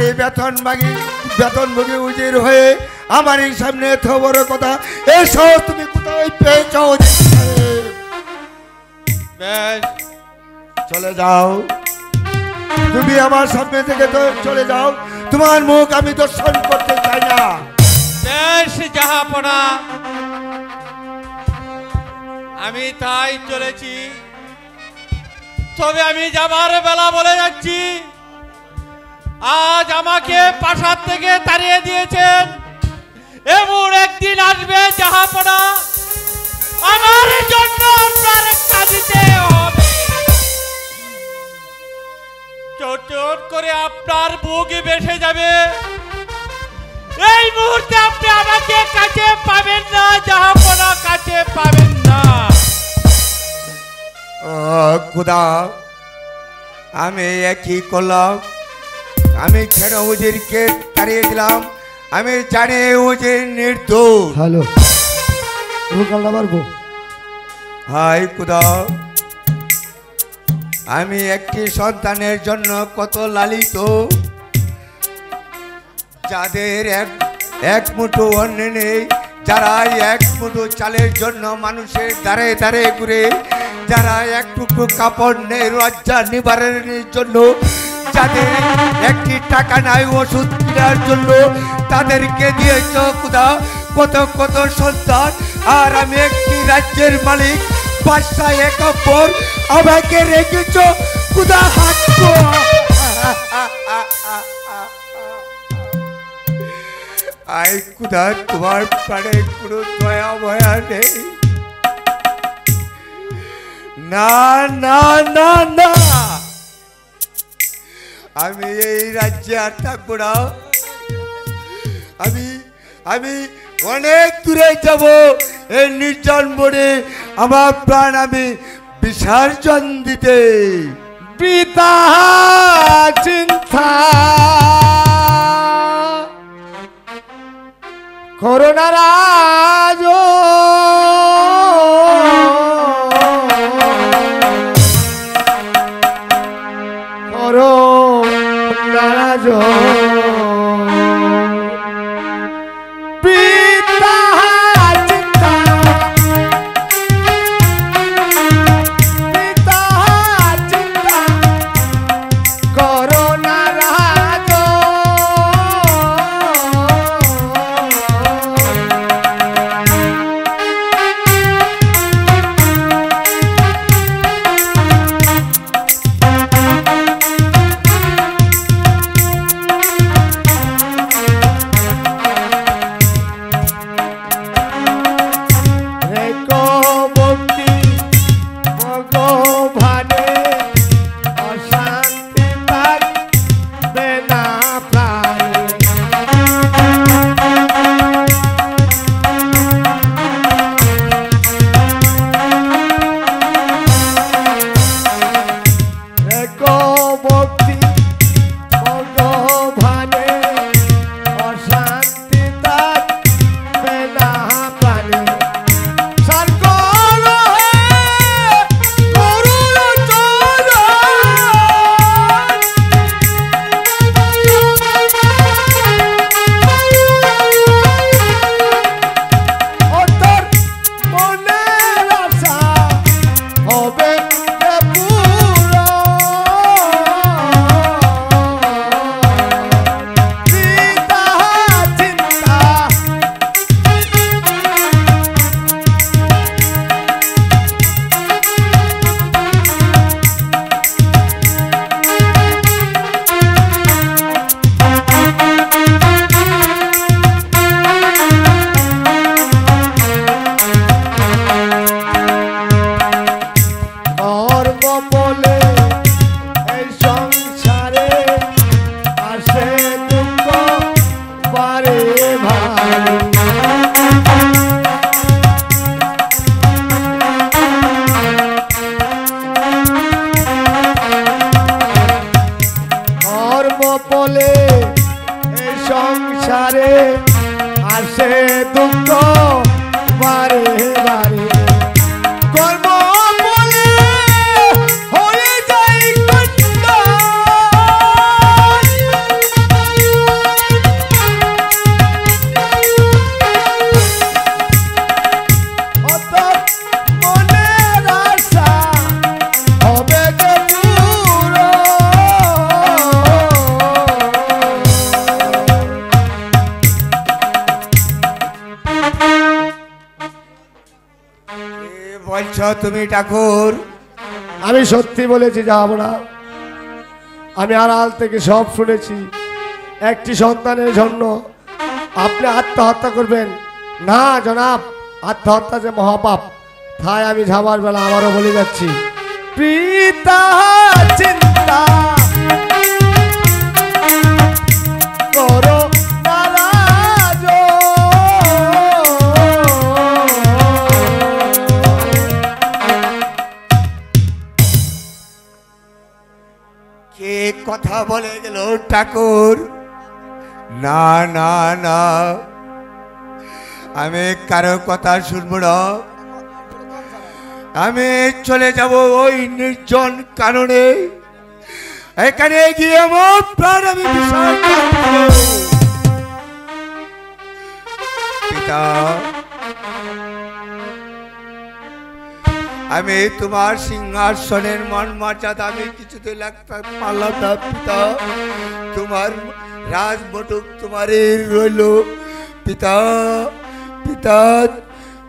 এই বেতনভোগী উজির হয়ে আমার এই সামনে এত বড় কথা এসো তুমি কোথায় পেয়েছ? বেশ চলে যাও, তুমি আমার সামনে থেকে তো চলে যাও, তোমার মুখ আমি দর্শন করতে চাই না। বেশ জাহাপনা, আমি তাই চলেছি। তবে আমি যাবার বেলা বলে যাচ্ছি, আজ আমাকে প্রাসাদ থেকে তাড়িয়ে দিয়েছেন, এমন একদিন আসবে জাহাপনা আমার জন্য আপনার কাঁদিতে হবে। চোট চোট করে আপনার বুক বেসে যাবে। এই মুহূর্তে আপনি আমাকে কাছে পাবেন না জাহাপনা, কাছে পাবেন না। খুদা, আমি কি করলাম? আমি কেন উজিরকে তাড়িয়ে দিলাম? আমি জানি উজির নির্দোষ। হ্যালো, রুকালটা পারবো? হাই খুদা, আমি একটি সন্তানের জন্য কত লালিত, যাদের এক মুঠো অন্ন নেই, যারা এক মুঠো চালের জন্য মানুষের দ্বারে দ্বারে ঘুরে, যারা এক টুকরো কাপড় নেই লজ্জা নিবারণের জন্য, যাদের একটি টাকা নাই ওষুধ কেনার জন্য, তাদেরকে দিয়েছ খুদা কত কত সন্তান। আর আমি একটি রাজ্যের মালিক, বাদশা একব্বর, আমাকে রেখেছ খুদা হাত। আই খুদা, তোমার প্রাণে কোনো দয়া ভয়া নেই। না না না না, আমি এই রাজ্যে আর থাকবো না। আমি অনেক দূরে যাব, এই নির্জন বনে আমার প্রাণ আমি বিসর্জন দিতে। পিতা চিন্তা করোনা রাজ, করোনা রাজ, পিতা চিন্তা, পিতা চিন্তা করোনা রাজ। বলছো তুমি ঠাকুর? আমি সত্যি বলেছি যাব না। আমি আড়াল থেকে সব শুনেছি। একটি সন্তানের জন্য আপনি আত্মহত্যা করবেন না জনাব, আত্মহত্যা যে মহাপাপ। তাই আমি যাবার বেলা আবারও বলে যাচ্ছি, পিতা চিন্তা করো নারাজ। কে কথা বলে গেল ঠাকুর? না না না, আমি কারো কথা শুনবো না। আমি চলে যাব ওই নির্জন কারণে। এখানে গিয়ে আমার প্রাণ আমি বিসর্জন দেব। পিতা, আমি তোমার সিংহাসনের মান মর্যাদা আমি কিছুতে লাগতে পারলাম না পিতা। তোমার রাজবটুক তোমারই রইল পিতা। পিতা,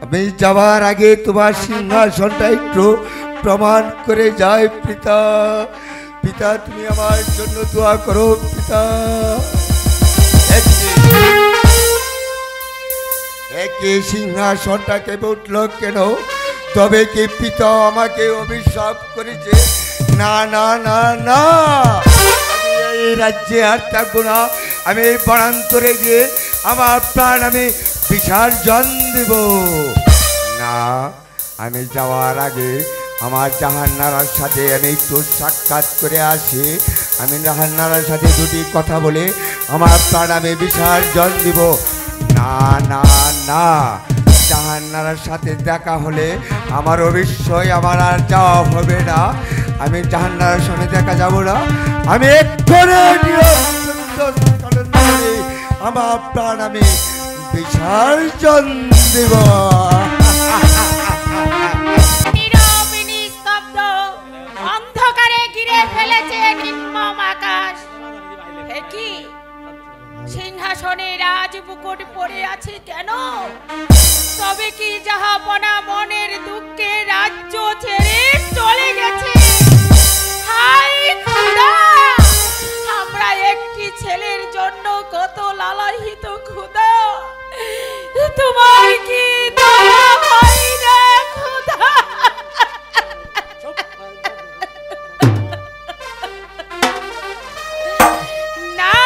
আমি যাওয়ার আগে তোমার সিংহাসনটা একটু প্রমাণ করে যাই পিতা। পিতা, তুমি আমার জন্য দোয়া করো পিতা। একই সিংহাসনটা কেঁপে উঠল কেন? তবে কি পিতা আমাকে অভিশাপ করেছে? না না না না, আমি এই রাজ্যে আর থাকবো না। আমি এই বনান্তরে গিয়ে আমার প্রাণ আমি বিসর্জন দেব। না, আমি যাওয়ার আগে আমার জাহান্নারার সাথে আমি একটু সাক্ষাৎ করে আসি। আমি জাহান্নারার সাথে দুটি কথা বলে আমার প্রাণ আমি বিসর্জন দিব। না না না, জাহান্নারার সাথে দেখা হলে আমার অবশ্যই আমার আর যাওয়া হবে না। আমি জাহান্নারার সামনে দেখা যাব না। আমি এক্ষুনি আমার প্রাণ আমি বিসর্জন দেব। নীরবিনী স্তব্ধ, অন্ধকারে ঘিরে ফেলেছে নির্মম আকাশ। এ কি? সিংহাসনে রাজমুকুট পড়ে আছে কেন? তবে কি জাহাপনা মনের দুঃখে রাজ্য ছেড়ে চলে গেছে? হায় খোদা, আমরা একটি ছেলের জন্য কত লালায়িত খোদা। তোমার কি দয়া হয় না খোদা? না,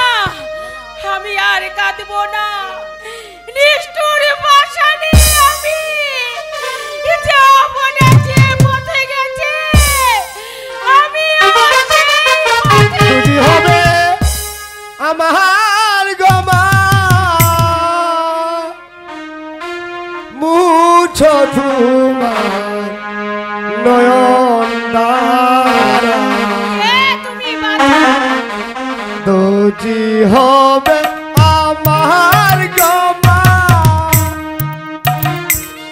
আমি আর কাঁদব না। নিষ্ঠুর পাষাণী আমি, যৌবনে যে পথে গেছে আমি যদি হবে আমার গমা, মুছো তোমার নয়ন দ্বারা। তুমি বাঁচা। যদি হবে আমার গমা,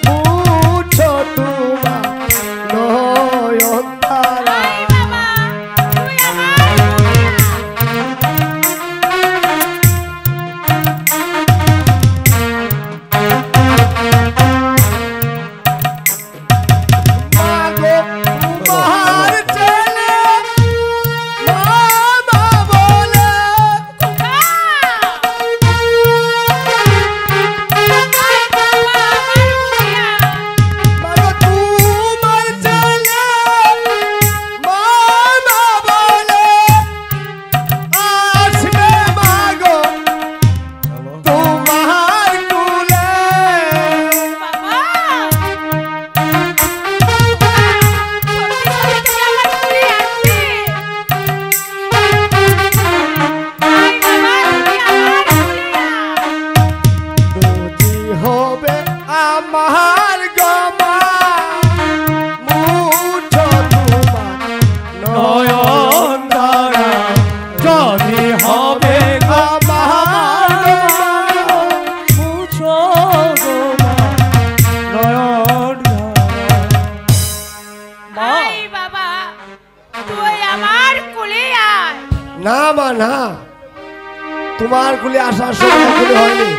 মুছো তোমার নয়ন দ্বারা। আয় বাবা, তুই আমার মাগো তোমার ছেলে মামা বলে, মাগো তোমার ছেলে মামা বলে আসবে মাগো তোমার কুলে। যদি হবে আমার গমা, মুছো তোমার নয়ন দ্বারা। যদি হবে আমার গমা, মুছো তোমার নয়ন দ্বারা। বাবা, তুই আমার কোলে আয়। না মা না, তোমার কুলে আসার সময় কুলে হয়নি।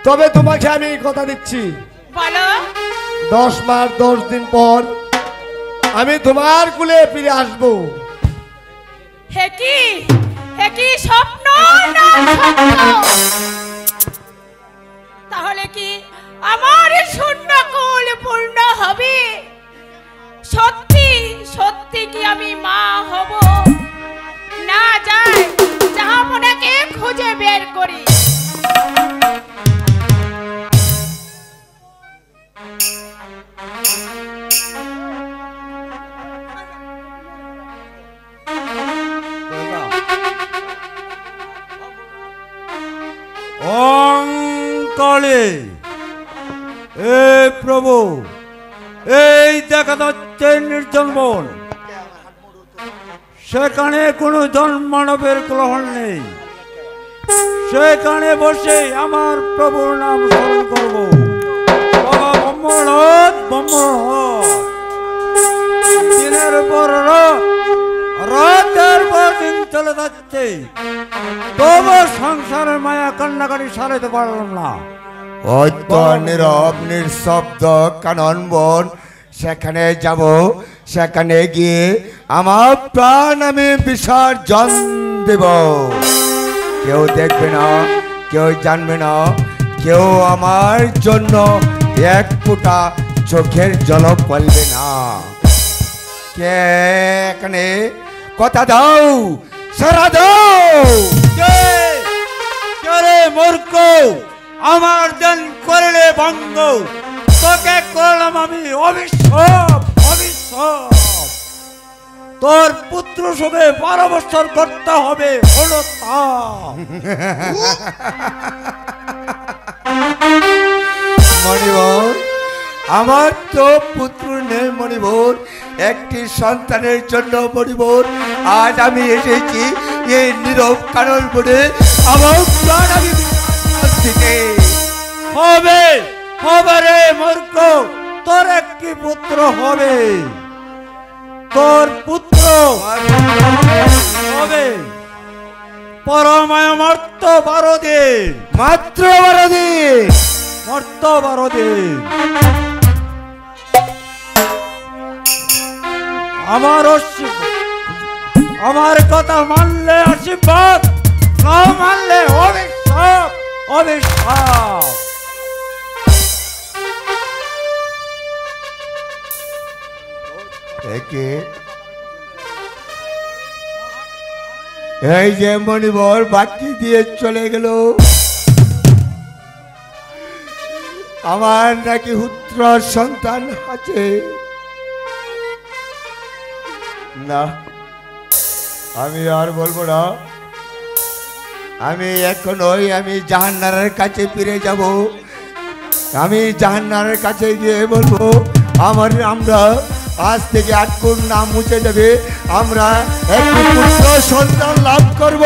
তবে তোমাকে আমি কথা দিচ্ছি, বলো। 10 মাস 10 দিন পর আমি তোমার কুলে ফিরে আসবো। হে কি স্বপ্ন না সত্য? তাহলে কি আমার শূন্য কুল পূর্ণ হবে? সত্যি সত্যি কি আমি মা হব? না যাই জাহাপনাকে খুঁজে বের করি। কালে এ প্রভু, এই দেখা যাচ্ছে নির্জন বন, সেখানে কোনো জন্মানবের গ্রহণ নেই। সেখানে বসে আমার প্রভুর নাম স্মরণ করবো। দিনের পর রাতের পর দিন চলে যাচ্ছে, তবু সংসারের মায়া কান্নাকাটি সারাতে পারলাম না। নীরব নিঃশব্দ কানন বন, সেখানে যাব। সেখানে গিয়ে আমার প্রাণ আমি বিসর্জন দেব। কেউ দেখবে না, কেউ জানবে না, কেউ আমার জন্য এক ফোঁটা চোখের জল ফেলবে না। কে এখানে কথা দাও, সারা দাও। মূর্খ, আমার দেন করলে ভঙ্গ, তোকে করলাম আমি অভিশাপ। তোর পুত্র সবে 12 বছর করতে হবে, হলো তা। মণিবর, আমার তো পুত্র নেই মণিবর, একটি সন্তানের জন্য মণিবর আজ আমি এসেছি এই নীরব কানন বনে। আমার প্রাণ আমি দিতে হবে রে মূর্খ, তোর একটি পুত্র হবে। তোর পুত্র হবে পরমায় মর্ত 12 দিন, মাত্র 12 দিন, মর্ত 12 দিন। আমার কথা মানলে আশীর্বাদ, না মানলে অভিশাপ। এই যে মণিবর বাকি দিয়ে চলে গেল, আমার নাকি পুত্র সন্তান আছে। না, আমি আর বলবো না। আমি এখনই আমি জাহান্নামের কাছে ফিরে যাব। আমি জাহান্নামের কাছে গিয়ে বলবো আমরা আজ থেকে আটকুর নাম মুছে যাবে, আমরা একটি পুত্র সন্তান লাভ করব।